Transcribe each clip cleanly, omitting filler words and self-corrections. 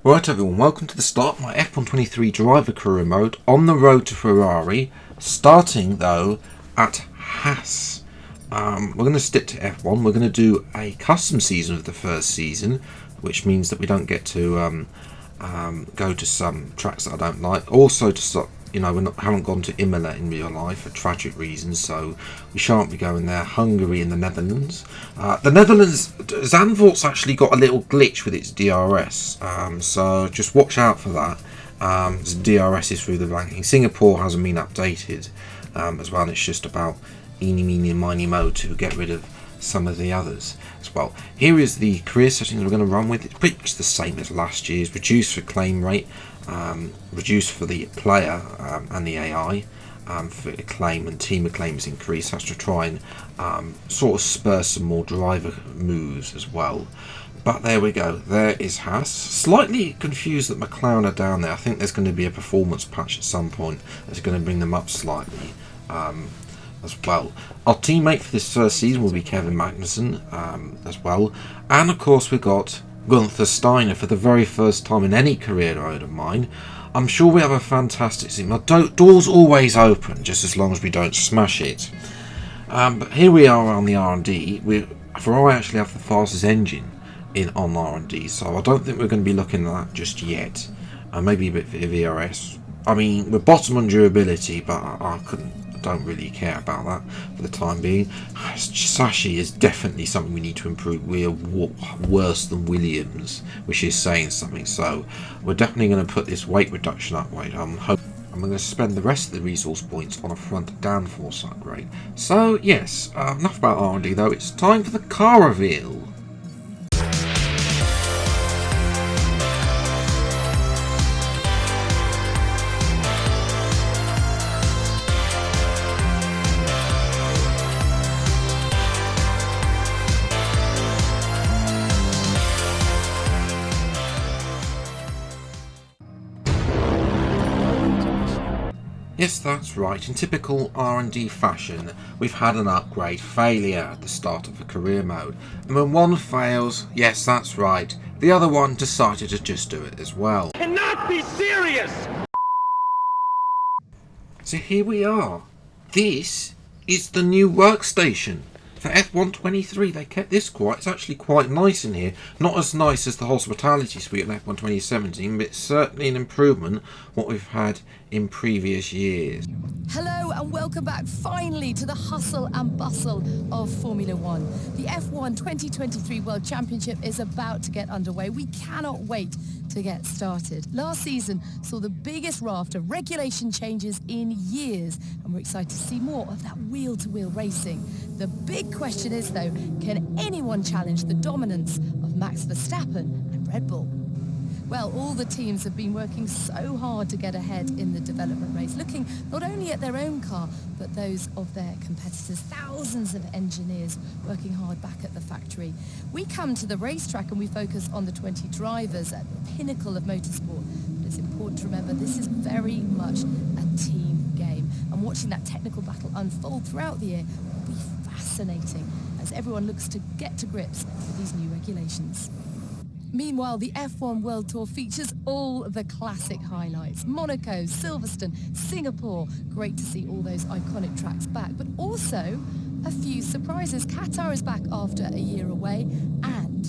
Right everyone, welcome to the start of my F123 driver career mode on the road to Ferrari, starting though at Haas. We're going to stick to F1, we're going to do a custom season of the first season, which means that we don't get to go to some tracks that I don't like. Also to stop, we haven't gone to Imola in real life for tragic reasons, so we shan't be going there. Hungary and the Netherlands. The Netherlands, Zandvoort's actually got a little glitch with its DRS, so just watch out for that. DRS is through the ranking. Singapore hasn't been updated as well, and it's just about eeny, meeny, and miny, mo to get rid of some of the others as well. Here is the career settings we're going to run with. It's pretty much the same as last year's. Reduced for claim rate, reduced for the player and the AI. For acclaim and team acclaim is increased. That's to try and sort of spur some more driver moves as well. But there we go. There is Haas. Slightly confused that McLaren are down there. I think there's going to be a performance patch at some point that's going to bring them up slightly. As well. Our teammate for this first season will be Kevin Magnussen as well, and of course we've got Gunther Steiner for the very first time in any career mode of mine. I'm sure we have a fantastic season. My door's always open, just as long as we don't smash it. But here we are on the R&D. Ferrari actually have the fastest engine on R&D, so I don't think we're going to be looking at that just yet. Maybe a bit for VRS. I mean, we're bottom on durability, but I don't really care about that for the time being. Sashi is definitely something we need to improve. We are worse than Williams, which is saying something. So we're definitely going to put this weight reduction upgrade. I'm going to spend the rest of the resource points on a front downforce upgrade. So yes, enough about R&D though. It's time for the car reveal. Yes, that's right. In typical R&D fashion, we've had an upgrade failure at the start of the career mode. And when one fails, yes, that's right, the other one decided to just do it as well. Cannot be serious! So here we are. This is the new workstation for F123. They kept this quiet. It's actually quite nice in here. Not as nice as the hospitality suite in F1 2017, but it's certainly an improvement what we've had in previous years. Hello and welcome back finally to the hustle and bustle of Formula One. The F1 2023 World Championship is about to get underway. We cannot wait to get started. Last season saw the biggest raft of regulation changes in years, and we're excited to see more of that wheel-to-wheel racing. The big question is though, can anyone challenge the dominance of Max Verstappen and Red Bull? Well, all the teams have been working so hard to get ahead in the development race, looking not only at their own car, but those of their competitors. Thousands of engineers working hard back at the factory. We come to the racetrack and we focus on the 20 drivers at the pinnacle of motorsport. But it's important to remember this is very much a team game. And watching that technical battle unfold throughout the year will be fascinating as everyone looks to get to grips with these new regulations. Meanwhile, the F1 World Tour features all the classic highlights. Monaco, Silverstone, Singapore. Great to see all those iconic tracks back, but also a few surprises. Qatar is back after a year away, and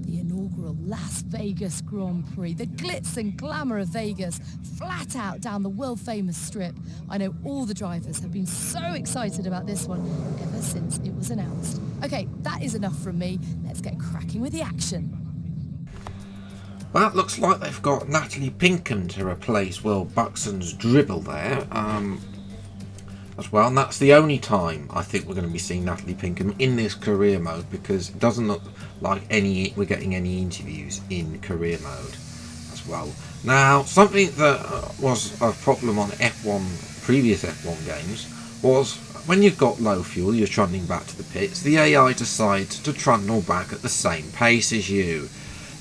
the inaugural Las Vegas Grand Prix. The glitz and glamour of Vegas, flat out down the world-famous strip. I know all the drivers have been so excited about this one ever since it was announced. Okay, that is enough from me. Let's get cracking with the action. Well, it looks like they've got Natalie Pinkham to replace Will Buxton's dribble there as well, and that's the only time I think we're going to be seeing Natalie Pinkham in this career mode, because it doesn't look like we're getting any interviews in career mode as well. Now, something that was a problem on previous F1 games was when you've got low fuel, you're trundling back to the pits, the AI decides to trundle back at the same pace as you.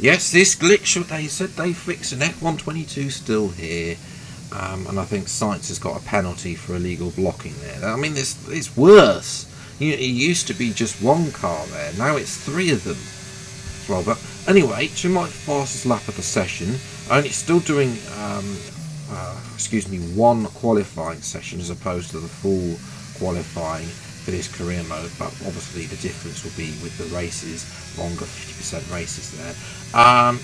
Yes, this glitch, they said they fixed in F122 still here, and I think Science has got a penalty for illegal blocking there. I mean, it's worse. It used to be just one car there, now it's three of them as well. But Anyway, to my fastest lap of the session, and it's still doing one qualifying session as opposed to the full qualifying for this career mode, but obviously the difference will be with the races, longer 50% races there.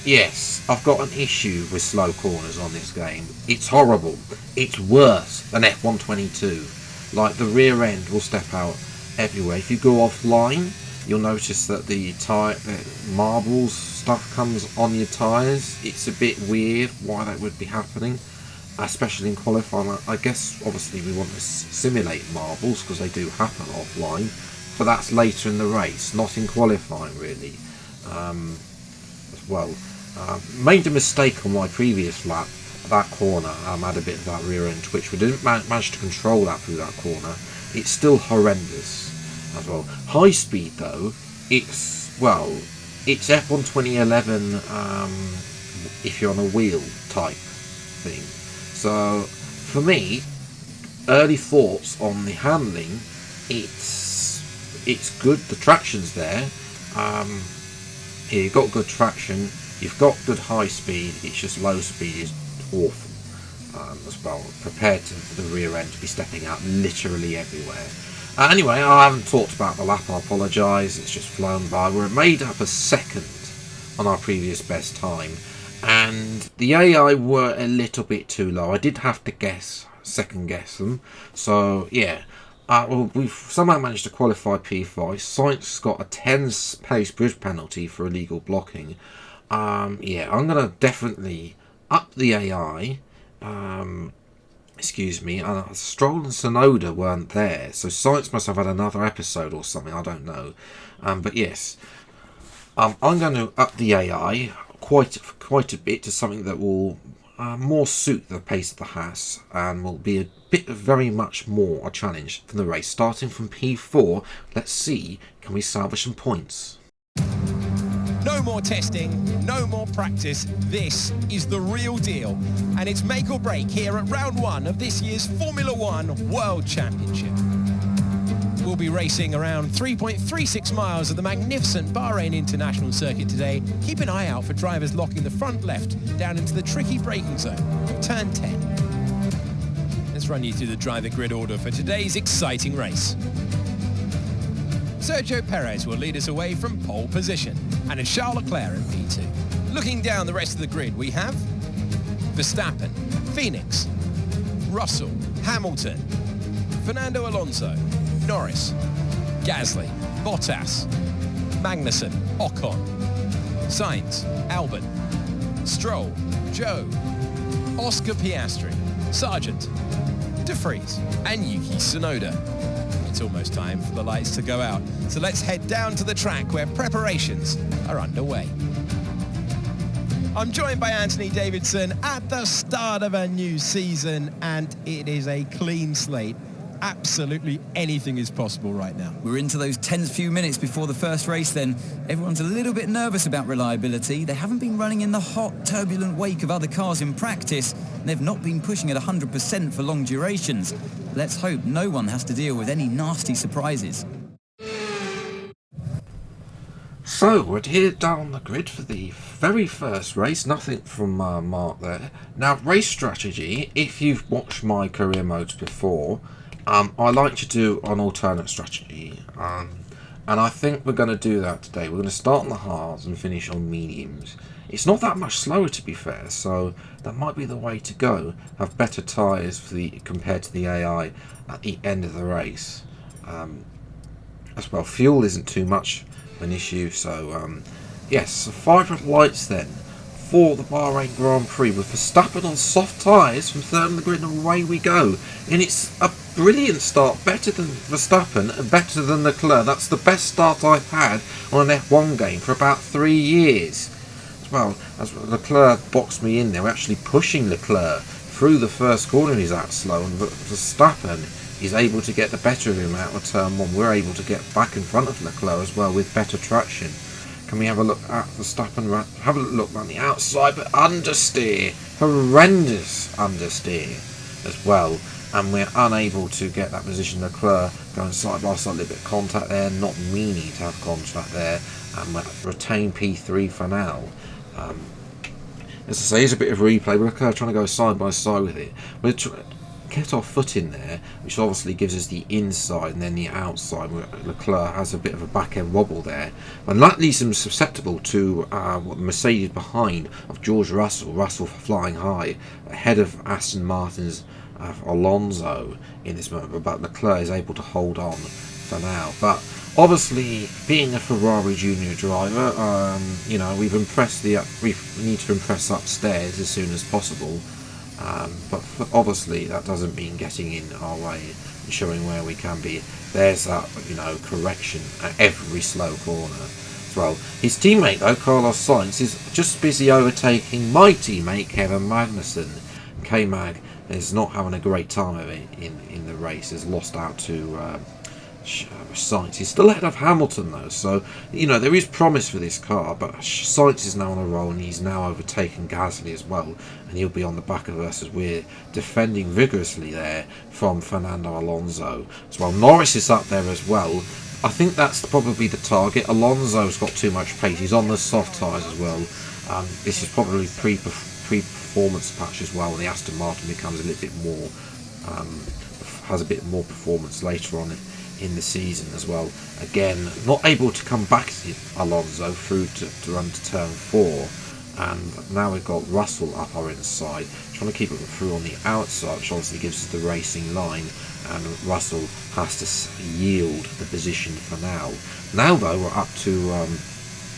Yes, I've got an issue with slow corners on this game. It's horrible. It's worse than F122. Like, the rear end will step out everywhere. If you go offline, you'll notice that the marbles stuff comes on your tyres. It's a bit weird why that would be happening, especially in qualifying. I guess obviously we want to simulate marbles because they do happen offline, but that's later in the race, not in qualifying really. As well, made a mistake on my previous lap. That corner, had a bit of that rear end twitch. We didn't manage to control that through that corner. It's still horrendous as well. High speed though, it's F1 2011 if you're on a wheel type thing. So for me, early thoughts on the handling, it's good. The traction's there. Here you've got good traction. You've got good high speed. It's just low speed is awful as well. Prepared for the rear end to be stepping out literally everywhere. Anyway, I haven't talked about the lap. I apologise. It's just flown by. We're made up a second on our previous best time, and the AI were a little bit too low. I did have to second guess them. So yeah, we've somehow managed to qualify P5. Science got a 10 pace bridge penalty for illegal blocking. Yeah, I'm gonna definitely up the AI. Stroll and Sonoda weren't there, so Science must have had another episode or something. I don't know. But yes, I'm going to up the AI quite a bit to something that will more suit the pace of the Haas and will be a bit very much more a challenge for the race. Starting from P4, let's see, can we salvage some points? No more testing, no more practice. This is the real deal. And it's make or break here at round one of this year's Formula One World Championship. We'll be racing around 3.36 miles of the magnificent Bahrain International Circuit today. Keep an eye out for drivers locking the front left down into the tricky braking zone of turn 10. Let's run you through the driver grid order for today's exciting race. Sergio Perez will lead us away from pole position, and it's Charles Leclerc in P2. Looking down the rest of the grid, we have Verstappen, Phoenix, Russell, Hamilton, Fernando Alonso, Norris, Gasly, Bottas, Magnussen, Ocon, Sainz, Albon, Stroll, Joe, Oscar Piastri, Sargent, De Vries, and Yuki Tsunoda. It's almost time for the lights to go out, so let's head down to the track where preparations are underway. I'm joined by Anthony Davidson at the start of a new season, and it is a clean slate. Absolutely anything is possible right now. We're into those tense few minutes before the first race then. Everyone's a little bit nervous about reliability. They haven't been running in the hot, turbulent wake of other cars in practice. And they've not been pushing at 100% for long durations. Let's hope no one has to deal with any nasty surprises. So, we're here down the grid for the very first race. Nothing from Mark there. Now, race strategy, if you've watched my career modes before, I like to do an alternate strategy, and I think we're going to do that today. We're going to start on the hards and finish on mediums. It's not that much slower, to be fair, so that might be the way to go. Have better tyres compared to the AI at the end of the race. As well, fuel isn't too much an issue, so yes, so 5 red lights then for the Bahrain Grand Prix with Verstappen on soft tyres from third on the grid, and away we go. And it's a brilliant start, better than Verstappen and better than Leclerc. That's the best start I've had on an F1 game for about 3 years. As well, as Leclerc boxed me in there, we're actually pushing Leclerc through the first corner. He's that slow, and Verstappen is able to get the better of him out of turn 1. We're able to get back in front of Leclerc as well with better traction. Can we have a look at Verstappen? Have a look on the outside, but understeer, horrendous understeer as well, and we're unable to get that position. Leclerc going side by side, a little bit of contact there, not meaning to have contact there, and retain P3 for now. As I say, it's a bit of replay. We're trying to go side by side with it. We're get our foot in there, which obviously gives us the inside and then the outside. Leclerc has a bit of a back end wobble there, and that leaves him susceptible to what the Mercedes behind of George Russell flying high ahead of Aston Martin's Alonso in this moment, but Leclerc is able to hold on for now. But obviously, being a Ferrari junior driver, we've impressed we need to impress upstairs as soon as possible. But obviously that doesn't mean getting in our way and showing where we can be. There's that correction at every slow corner as well. His teammate though, Carlos Sainz, is just busy overtaking my teammate Kevin Magnussen. K-Mag is not having a great time of it in the race. Has lost out to Sainz. He's still ahead of Hamilton though, so there is promise for this car, but Sainz is now on a roll and he's now overtaken Gasly as well, and he'll be on the back of us as we're defending vigorously there from Fernando Alonso as well. Norris is up there as well. I think that's probably the target. Alonso's got too much pace. He's on the soft tyres as well. This is probably pre-performance patch as well. The Aston Martin becomes a little bit more has a bit more performance later on in the season as well. Again, not able to come back to Alonso through to run to turn 4, and now we've got Russell up our inside, trying to keep it through on the outside, which obviously gives us the racing line, and Russell has to yield the position for now. Now though, we're up to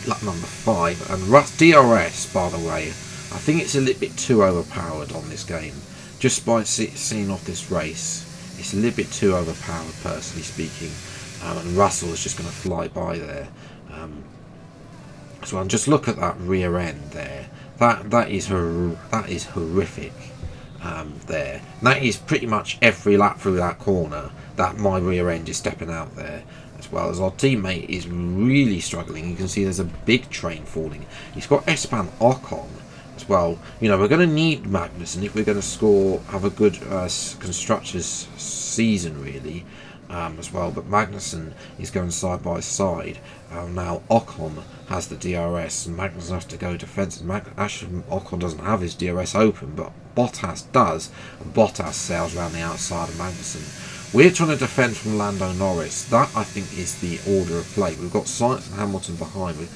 lap number 5, and DRS, by the way, I think it's a little bit too overpowered on this game. Just by seeing off this race, it's a little bit too overpowered, personally speaking, and Russell is just going to fly by there. So just look at that rear end there. That is horrific. There. And that is pretty much every lap through that corner that my rear end is stepping out there, as well as our teammate is really struggling. You can see there's a big train falling. He's got Esteban Ocon as well. We're going to need Magnussen if we're going to have a good constructors season really, as well. But Magnussen is going side by side. Now Ocon has the DRS and Magnussen has to go defensive. Actually, Ocon doesn't have his DRS open, but Bottas does, and Bottas sails around the outside of Magnussen. We're trying to defend from Lando Norris. That, I think, is the order of play. We've got Sainz and Hamilton behind.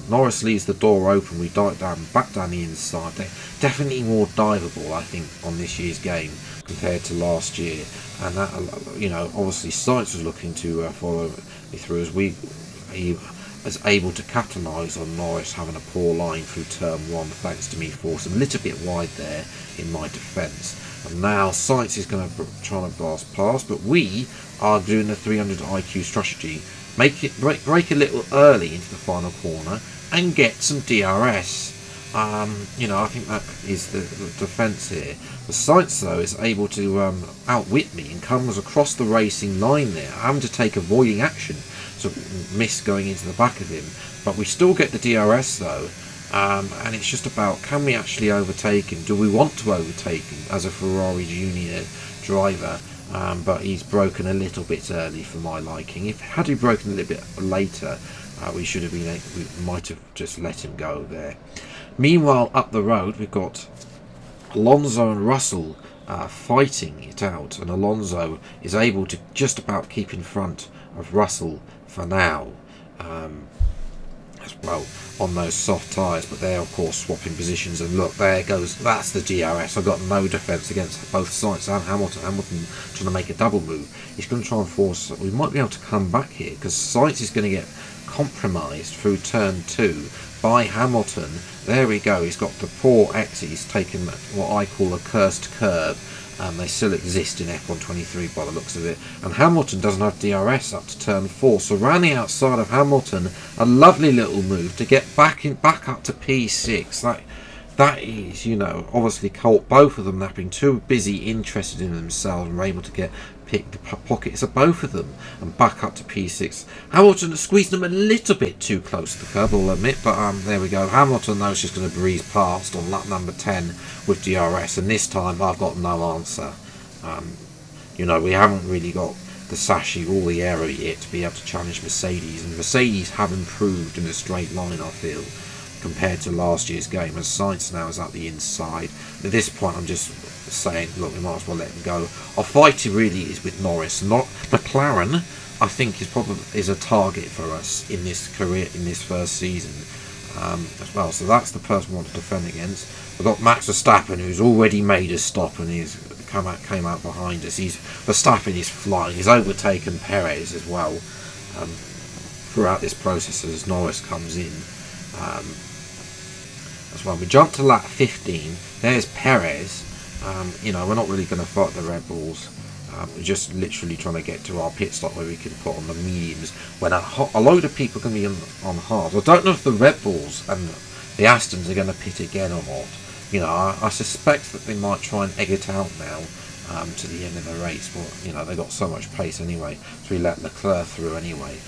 Norris leaves the door open. We dive back down the inside. They're definitely more diveable, I think, on this year's game compared to last year. And that, obviously Sainz was looking to follow me through as he was able to capitalise on Norris having a poor line through turn 1, thanks to me forcing a little bit wide there in my defence. And now Sainz is going to try to blast past, but we are doing the 300 IQ strategy. Break a little early into the final corner and get some DRS. I think that is the defence here. The Sainz though is able to outwit me and comes across the racing line there, having to take avoiding action, so miss going into the back of him. But we still get the DRS though, and it's just about, can we actually overtake him? Do we want to overtake him as a Ferrari junior driver? But he's broken a little bit early for my liking. Had he broken a little bit later, we might have just let him go there. Meanwhile, up the road, we've got Alonso and Russell fighting it out, and Alonso is able to just about keep in front of Russell for now, as well, on those soft tyres. But they're of course swapping positions, and look, there goes, that's the DRS. I've got no defence against both Sainz and Hamilton. Hamilton trying to make a double move. He's going to try and force, we might be able to come back here, because Sainz is going to get compromised through turn 2 by Hamilton. There we go, he's got the poor exit. He's taken what I call a cursed curb. They still exist in F1 23 by the looks of it, and Hamilton doesn't have DRS up to turn 4, so around the outside of Hamilton, a lovely little move to get back up to P6. That is, obviously caught both of them napping, too busy interested in themselves, and were able to pick the pockets of both of them and back up to P6. Hamilton squeezed them a little bit too close to the curb, I'll admit, but there we go. Hamilton though is just going to breeze past on lap number 10 with DRS, and this time I've got no answer. We haven't really got the chassis, all the aero yet to be able to challenge Mercedes. And Mercedes have improved in a straight line, I feel, compared to last year's game, as Sainz now is at the inside. At this point, I'm just saying, look, we might as well let him go. Our fight really is with Norris. Not McLaren, I think, is a target for us in this first season as well. So that's the person we want to defend against. We've got Max Verstappen, who's already made a stop and he's came out behind us. Verstappen is flying. He's overtaken Perez as well throughout this process as Norris comes in. As well, we jump to lap 15. There's Perez. We're not really going to fight the Red Bulls. We're just literally trying to get to our pit stop where we can put on the mediums when a load of people are going to be on hards. I don't know if the Red Bulls and the Astons are going to pit again or not. I suspect that they might try and egg it out now to the end of the race, but they got so much pace anyway, so we let Leclerc through anyway.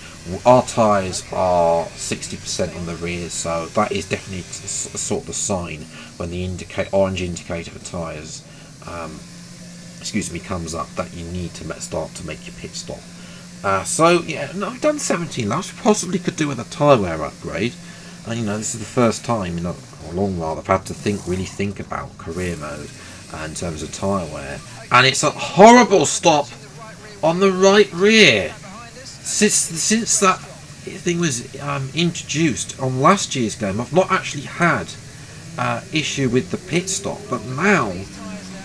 Our tyres are 60% on the rear, so that is definitely sort of the sign when the orange indicator for tyres comes up that you need to start to make your pit stop. I've done 17 laps. We possibly could do with a tyre wear upgrade, and this is the first time in a long while I've had to really think about career mode in terms of tyre wear, and it's a horrible stop on the right rear. Since that thing was introduced on last year's game, I've not actually had issue with the pit stop, but now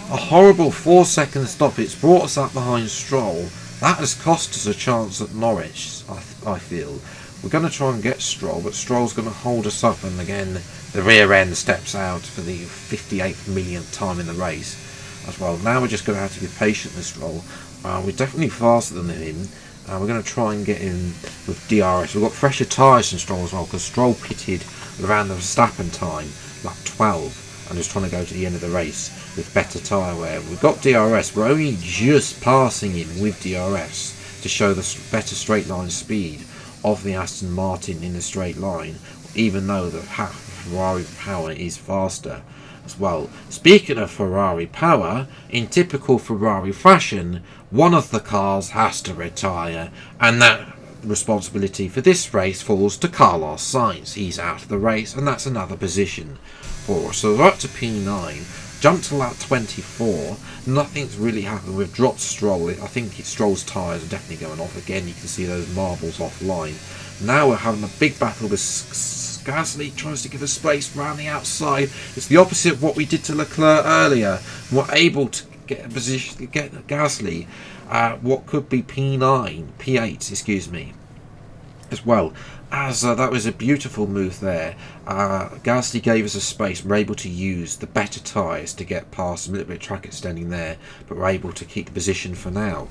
a horrible 4-second stop. It's brought us up behind Stroll. That has cost us a chance at Norwich, I feel. We're going to try and get Stroll, but Stroll's going to hold us up, and again the rear end steps out for the 58th millionth time in the race as well. Now we're just going to have to be patient with Stroll. We're definitely faster than him. We're going to try and get in with DRS. We've got fresher tyres than Stroll as well, because Stroll pitted around the Verstappen time, lap 12, and is trying to go to the end of the race with better tyre wear. We've got DRS. We're only just passing him with DRS to show the better straight line speed of the Aston Martin in the straight line, even though the Ferrari power is faster as well. Speaking of Ferrari power, in typical Ferrari fashion, one of the cars has to retire, and that responsibility for this race falls to Carlos Sainz. He's out of the race, and that's another position for us. So we're up to P9. Jump to lap 24. Nothing's really happened. We've dropped Stroll. I think Stroll's tyres are definitely going off again. You can see those marbles offline. Now we're having a big battle with Gasly. Tries to give us space round the outside. It's the opposite of what we did to Leclerc earlier. We're able to get a position, get Gasly what could be P8, as well. As that was a beautiful move there. Gasly gave us a space. We're able to use the better tyres to get past a little bit of track extending there, but we're able to keep the position for now.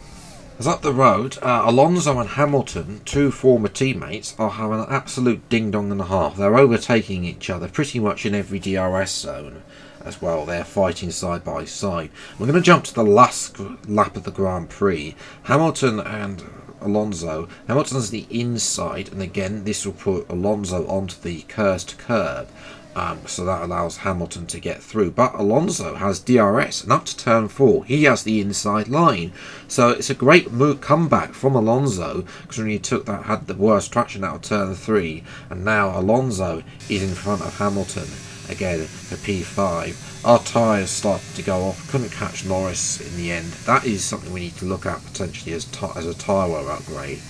As up the road, Alonso and Hamilton, two former teammates, are having an absolute ding-dong and a half. They're overtaking each other pretty much in every DRS zone as well. They're fighting side by side. We're going to jump to the last lap of the Grand Prix. Hamilton and Alonso. Hamilton's the inside, and again this will put Alonso onto the cursed curb, so that allows Hamilton to get through. But Alonso has DRS, and up to turn 4 he has the inside line, so it's a great comeback from Alonso, because when he had the worst traction out of turn 3, and now Alonso is in front of Hamilton again for P5. Our tyres started to go off. Couldn't catch Norris in the end. That is something we need to look at potentially as a tyre wear upgrade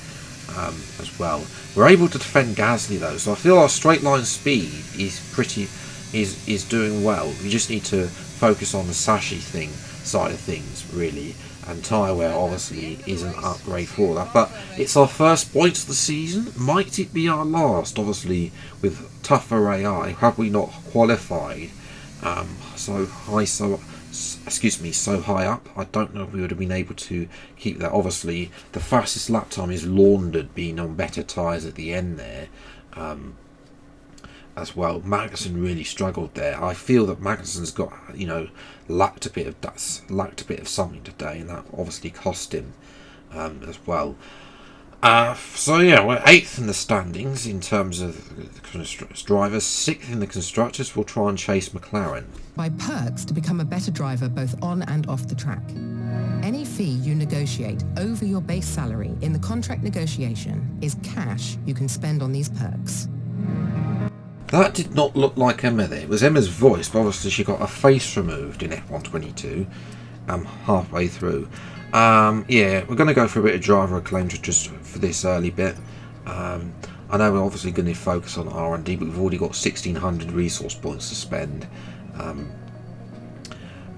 as well. We're able to defend Gasly though, so I feel our straight line speed is doing well. We just need to focus on the chassis side of things really, and tyre wear obviously is an upgrade for that. But it's our first points of the season. Might it be our last? Obviously with tougher AI, have we not qualified so high up? I don't know if we would have been able to keep that. Obviously the fastest lap time is laundered being on better tyres at the end there as well. Magnussen really struggled there. I feel that Magnussen's got lacked a bit of something today, and that obviously cost him as well. So yeah, we're 8th in the standings in terms of drivers, 6th in the constructors. We'll try and chase McLaren. By perks to become a better driver both on and off the track. Any fee you negotiate negotiate over your base salary in the contract negotiation is cash you can spend on these perks. That did not look like Emma there. It was Emma's voice, but obviously she got her face removed in F122 halfway through. Yeah, we're going to go for a bit of driver acclaim just for this early bit. I know we're obviously going to focus on R&D, but we've already got 1,600 resource points to spend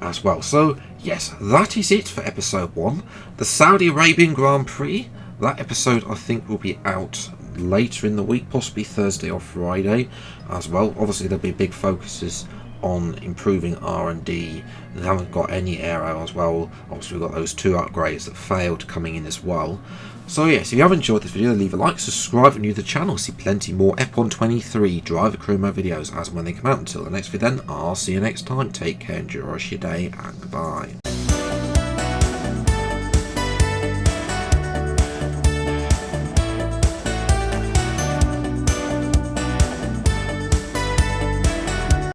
as well. So, yes, that is it for episode 1. The Saudi Arabian Grand Prix. That episode, I think, will be out later in the week, possibly Thursday or Friday as well. Obviously, there'll be big focuses on improving R&D. They haven't got any aero as well. Obviously, we've got those 2 upgrades that failed coming in as well. So yes, if you have enjoyed this video, leave a like, subscribe, and new to the channel. See plenty more F123 driver career mode videos as and when they come out. Until the next video then, I'll see you next time. Take care, enjoy the rest of your day, and goodbye.